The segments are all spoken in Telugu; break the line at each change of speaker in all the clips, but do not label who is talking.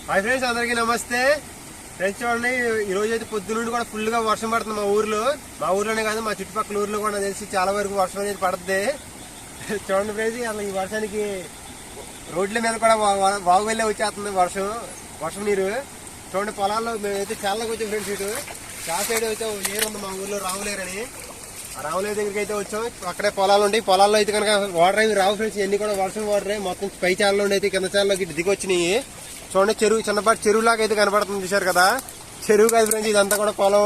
హాయ్ ఫ్రెండ్స్, అందరికీ నమస్తే. ఫ్రెండ్స్ చూడండి, ఈ రోజు అయితే పొద్దు నుండి కూడా ఫుల్ గా వర్షం పడుతుంది మా ఊర్లోనే కాదు, మా చుట్టుపక్కల ఊర్లో కూడా తెలిసి చాలా వరకు వర్షం అనేది పడుతుంది. చూడండి ఫ్రెండ్స్, అసలు ఈ వర్షానికి రోడ్ల మీద కూడా వాగు వెళ్ళే వచ్చేస్తుంది వర్షం నీరు. చూడండి, పొలాల్లో మేమైతే చాలా వచ్చాం ఫ్రెండ్స్. ఇటు చాలా సైడ్ అయితే ఏరు ఉంది మా ఊర్లో, రాములేరని. ఆ రాములేరు దగ్గరికి అయితే వచ్చాం. అక్కడే పొలాలు ఉంటాయి. పొలాల్లో అయితే కనుక వాటర్ అవి రావు ఫ్రెండ్స్, ఇవన్నీ కూడా వర్షం వాటరే. మొత్తం పై చాలలో అయితే కింద చాలలోకి దిగి వచ్చినాయి. చూడండి, చిన్నపాటి చెరువులాగా అయితే కనపడుతుంది, చూసారు కదా. చెరువు కాదు ఫ్రెండ్స్, ఇదంతా కూడా పొలం.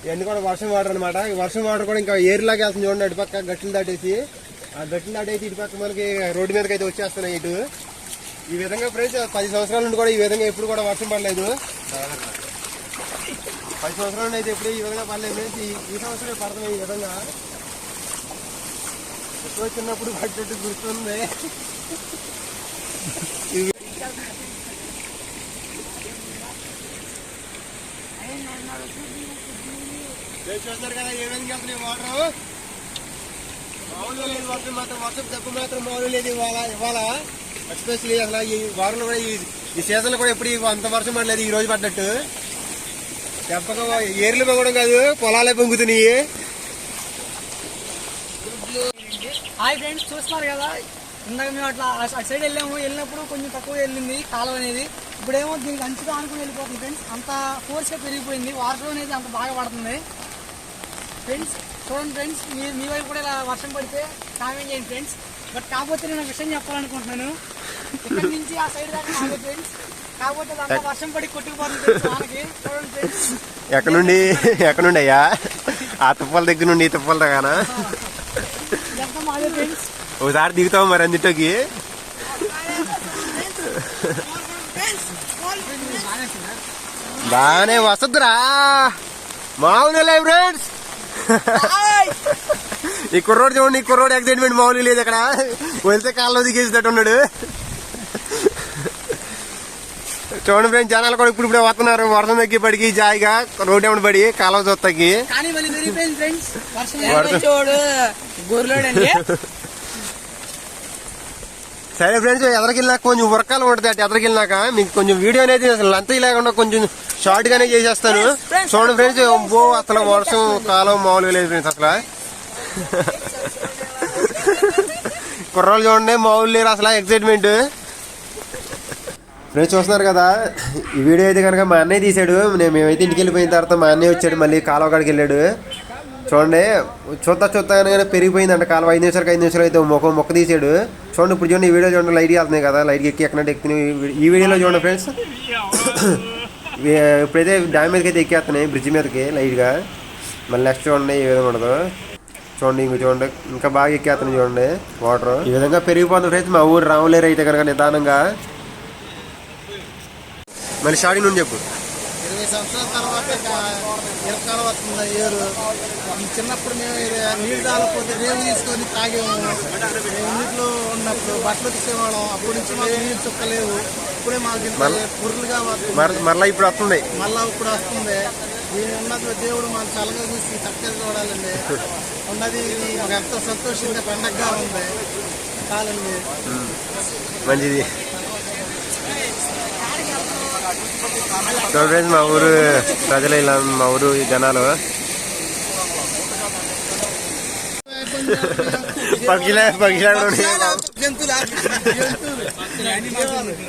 ఇవన్నీ కూడా వర్షం వాటర్ అనమాట. ఈ వర్షం వాటర్ కూడా ఇంకా ఏరులాగా వేస్తుంది. చూడండి, అటుపక్క గట్లు దాటేసి, ఆ గట్లు దాటేసి ఇటుపక్క మనకి రోడ్డు మీదకి అయితే వచ్చేస్తున్నాయి. ఇటు ఈ విధంగా ఫ్రెండ్స్ 10 సంవత్సరాల నుండి కూడా ఈ విధంగా ఎప్పుడు కూడా వర్షం పడలేదు. 10 సంవత్సరాల నుండి అయితే ఎప్పుడు ఈ విధంగా పడలేదు ఫ్రెండ్స్. ఈ సంవత్సరం పడుతున్నాయి ఈ విధంగా. ఎప్పుడో చిన్నప్పుడు పడ్డట్టు గుర్తుంది. చూస్తున్నారు కదా ఏ విధంగా వెళ్తున్నాయి వాటర్. మామూలుగా లేదు వర్షం మాత్రం, వర్షం దెబ్బ మాత్రం మామూలు లేదు ఇవాళ. ఎస్పెషల్లీ అసలు ఈ వారంలో కూడా ఈ సీజన్ లో కూడా ఎప్పుడు అంత వర్షం పడలేదు ఈ రోజు పడ్డట్టు. దెబ్బగా ఏర్లు పొంగడం కాదు, పొలాలే పొంగుతున్నాయి.
హాయ్ ఫ్రెండ్స్, చూస్తున్నారు కదా, ఇందాక మేము అట్లా అటు సైడ్ వెళ్ళినప్పుడు కొంచెం తక్కువ వెళ్ళింది కాలం అనేది. ఇప్పుడేమో దీనికి అంచుగా అనుకుని వెళ్ళిపోతుంది ఫ్రెండ్స్. అంత ఫోర్స్గా పెరిగిపోయింది, వాటర్ అనేది అంత బాగా పడుతుంది ఫ్రెండ్స్. చూడండి ఫ్రెండ్స్, మీ వైపు కూడా ఇలా వర్షం పడితే కామెంట్ చేయండి ఫ్రెండ్స్. బట్ కాకపోతే నేను ఒక విషయం చెప్పాలనుకుంటున్నాను. ఇక్కడి నుంచి ఆ సైడ్ దాకా కాదు ఫ్రెండ్స్, కాకపోతే అంత వర్షం పడి కొట్టుకుపోతుంది మనకి. చూడండి ఫ్రెండ్స్,
ఎక్కడ నుండి అయ్యా ఆ తుప్పల దగ్గర నుండి ఈ తుప్పల దాకా
ఎంత మాదే ఫ్రెండ్స్.
ఒకసారి దిగుతాం మరి అందులోకి. బానే వస్తుందిరా, మామూలు ఫ్రెండ్స్. ఈ కుర్రోడు చూడండి, ఈ కుర్రోడు ఎక్సైట్మెంట్ మామూలు లేదు. అక్కడ వెళ్తే కాల్లో దిగేసినట్టు ఉన్నాడు. చూడండి ఫ్రెండ్స్, జనాలు కూడా ఇప్పుడే వస్తున్నారు. వర్షం తగ్గి పడికి జాయిగా రోడ్డు ఏమన్నా పడి కాలువ చూస్తాకి. సరే ఫ్రెండ్స్, ఎదరికెళ్ళినాక కొంచెం ఉరకాలు ఉంటుంది. అటు ఎదరికెళ్ళినాక మీకు కొంచెం వీడియో అనేది అసలు లంత లేకుండా కొంచెం షార్ట్ గానే చేసేస్తాను. చూడండి ఫ్రెండ్స్, అసలు వర్షం కాలం మామూలుగా లేదు ఫ్రెండ్స్. అసలు కుర్రాళ్ళు చూడండి, మామూలు లేరు అసలు ఎక్సైట్మెంట్. ఫ్రెండ్స్ చూస్తున్నారు కదా, ఈ వీడియో అయితే కనుక మా అన్నయ్య తీసాడు. మేమైతే ఇంటికి వెళ్ళిపోయిన తర్వాత మా అన్నయ్య వచ్చాడు, మళ్ళీ కాలువ కాడికి వెళ్ళాడు. చూడండి, చూస్తాగానే పెరిగిపోయిందంట కాలువ. 5 నిమిషాలు అయితే మొక్క తీసాడు. చూడండి, ఇప్పుడు చూడండి ఈ వీడియో చూడండి, లైట్గా వెళ్తున్నాయి కదా, లైట్గా ఎక్కినట్టు ఎక్కుతున్నాయి. ఈ వీడియోలో చూడండి ఫ్రెండ్స్, ఇప్పుడైతే డ్యామ్ మీదకి అయితే ఎక్కేస్తున్నాయి, బ్రిడ్జ్ మీదకి లైట్గా. మళ్ళీ నెక్స్ట్ చూడండి ఈ విధంగా ఉండదు. చూడండి, ఇంక చూడండి ఇంకా బాగా ఎక్కేస్తున్నాయి చూడండి వాటర్. ఈ విధంగా పెరిగిపోతుంది ఫ్రెండ్స్ మా ఊరు రాములేరు అయితే కనుక నిదానంగా. మళ్ళీ స్టార్టింగ్ నుండి చెప్పు.
20 సంవత్సరాల తర్వాత ఎరకాల వస్తుంది ఏరు. చిన్నప్పుడు మేము నీళ్ళు తాగకపోతే రేవు తీసుకొని తాగేము. ఇంట్లో ఉన్నప్పుడు బట్టలు తీసేవాళ్ళం. అప్పటి నుంచి మాకు నీళ్ళు చుక్కలేవు. ఇప్పుడే మాకు పురుగులుగా
మళ్ళీ ఇప్పుడు వస్తుంది.
ఇప్పుడు వస్తుంది. దీని ఉన్నది దేవుడు మాకు చల్లగా చూసి చక్కగా చూడాలండి. ఉన్నది మాకు ఎంతో సంతోషంగా పండగగా ఉంది కాలండి.
మంచిది. ఫ్రెండ్స్, మా ఊరు ప్రజలు ఇలా, మా ఊరు జనాలు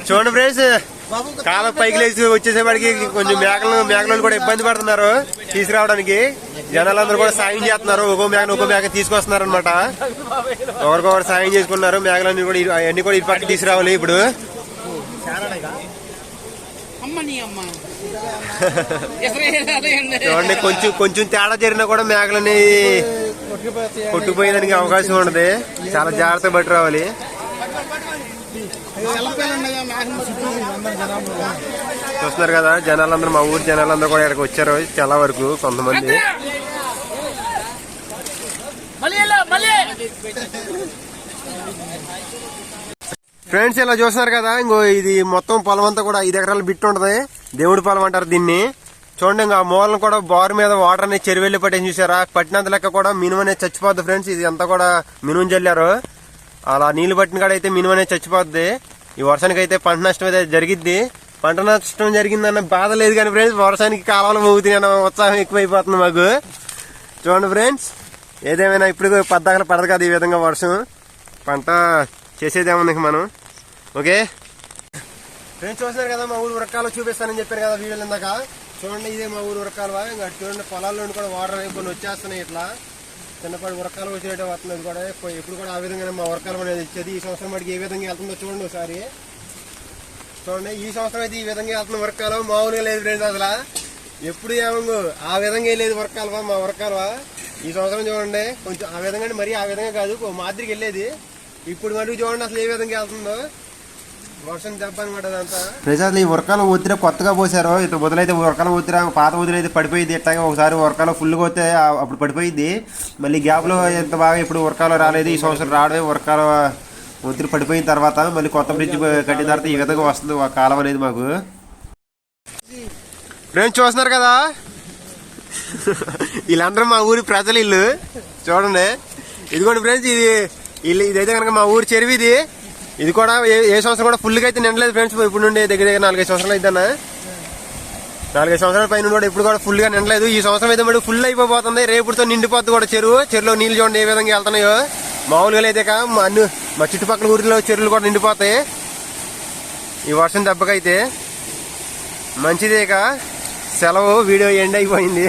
చూడండి ఫ్రెండ్స్, కాలం పైకి లేచి వచ్చేసేవాడికి కొంచెం మేకలు కూడా ఇబ్బంది పడుతున్నారు తీసుకురావడానికి. జనాలందరూ కూడా సాయం చేస్తున్నారు. ఒక్కో మేక తీసుకొస్తున్నారు అనమాట. ఒకరికొకరు సాయం చేసుకున్నారు. మేకలన్నీ కూడా అన్ని కూడా ఈ పక్క తీసుకురావాలి ఇప్పుడు. చూడండి, కొంచెం తేడా జరిగినా కూడా మేకలని కొట్టుకుపోయేదానికి అవకాశం ఉండదు. చాలా జాగ్రత్త పట్టి రావాలి. చూస్తున్నారు కదా, జనాలందరూ మా ఊరు జనాలందరూ కూడా ఇక్కడికి వచ్చారు చాలా వరకు. కొంతమంది ఫ్రెండ్స్ ఇలా చూస్తున్నారు కదా, ఇంకో ఇది మొత్తం పొలం అంతా కూడా 5 ఎకరాల బిట్టు ఉంటది. దేవుడి పొలం అంటారు దీన్ని. చూడండి, ఇంకా మూలను కూడా బారు మీద వాటర్ అనేది చెరువెళ్ళి పట్టేసి చూసారా. పట్టినంత లెక్క కూడా మినుము అనేది చచ్చిపోద్ది ఫ్రెండ్స్. ఇది అంతా కూడా మినుము చల్లారు. అలా నీళ్లు పట్టిన కాడ అయితే మినుము అనేది చచ్చిపోద్ది. ఈ వర్షానికి అయితే పంట నష్టం అయితే జరిగిద్ది. పంట నష్టం జరిగిందన్న బాధ లేదు కానీ ఫ్రెండ్స్, వర్షానికి కాలంలో మోగుతుంది అన్న ఉత్సాహం ఎక్కువైపోతుంది మాకు. చూడండి ఫ్రెండ్స్, ఏదేమైనా ఇప్పుడు పద్దాకలు పడదు కదా ఈ విధంగా వర్షం, పంట చేసేదేముంది మనం. ఓకే ఫ్రెండ్స్, చూస్తున్నారు కదా మా ఊరు ఉరకాలు చూపిస్తానని చెప్పారు కదా వీడియోలు ఇందాక. చూడండి, ఇదే మా ఊరు ఉరకాలువా. ఇంకా చూడండి పొలాల్లో కూడా వాటర్ అనేవి కొన్ని వచ్చేస్తున్నాయి. ఇట్లా చిన్నపాటి ఉరకాలు వచ్చినట్టు వస్తుంది కూడా. ఎప్పుడు కూడా ఆ విధంగా మా ఉరకాలు అనేది ఇచ్చేది. ఈ సంవత్సరం మటుకు ఏ విధంగా వెళ్తుందో చూడండి ఒకసారి. చూడండి, ఈ సంవత్సరం అయితే ఈ విధంగా వెళ్తున్న వర్కాలు మామూలుగా లేదు ఫ్రెండ్స్. అసలు ఎప్పుడు ఏమంగో ఆ విధంగా లేదు వర్కాలువా మా వర్కాలువా. ఈ సంవత్సరం చూడండి కొంచెం ఆ విధంగా, మరీ ఆ విధంగా కాదు, మాదిరికి వెళ్ళేది. ఇప్పుడు మటుకు చూడండి అసలు ఏ విధంగా వెళ్తుందో. వర్షం దెబ్బ అనమాట అదంతా. ప్రజలు ఈ ఉరకాలు ఊతిరే కొత్తగా పోసారు. ఇట్లా వదిలైతే ఉరకాలు ఊతిరా, పాత వదిలైతే పడిపోయింది. ఇట్లాగే ఒకసారి ఉరకాలు ఫుల్గా పోతే అప్పుడు పడిపోయింది. మళ్ళీ గ్యాప్ లో ఎంత బాగా ఇప్పుడు ఉరకాలు రాలేదు. ఈ సంవత్సరం రావడమే ఉరకాలు ఒత్తిడి పడిపోయిన తర్వాత మళ్ళీ కొత్త బ్రిడ్జ్ కట్టిన తర్వాత ఈ విధంగా వస్తుంది కాలం అనేది మాకు. ఫ్రెండ్స్ చూస్తున్నారు కదా, వీళ్ళందరూ మా ఊరి ప్రజలు. ఇల్లు చూడండి, ఇదిగోండి ఫ్రెండ్స్, ఇదైతే కనుక మా ఊరి చెరువు. ఇది కూడా ఏ సంవత్సరం కూడా ఫుల్గా అయితే నిండలేదు ఫ్రెండ్స్. ఇప్పుడు నుండి దగ్గర 4-5 సంవత్సరాలు అయిద్దన్నా, 4-5 సంవత్సరాల పైన కూడా ఇప్పుడు కూడా ఫుల్గా నిండలేదు. ఈ సంవత్సరం అయితే మళ్ళీ ఫుల్ అయిపోతుంది. రేపుతో నిండిపోద్ది కూడా చెరువులో నీళ్ళు చూడండి ఏ విధంగా వెళ్తున్నాయో. మామూలుగా అయితే మా చుట్టుపక్కల ఊరిలో చెరువులు కూడా నిండిపోతాయి ఈ వర్షం దెబ్బకైతే. మంచిదేక సెలవు, వీడియో ఎండ్ అయిపోయింది.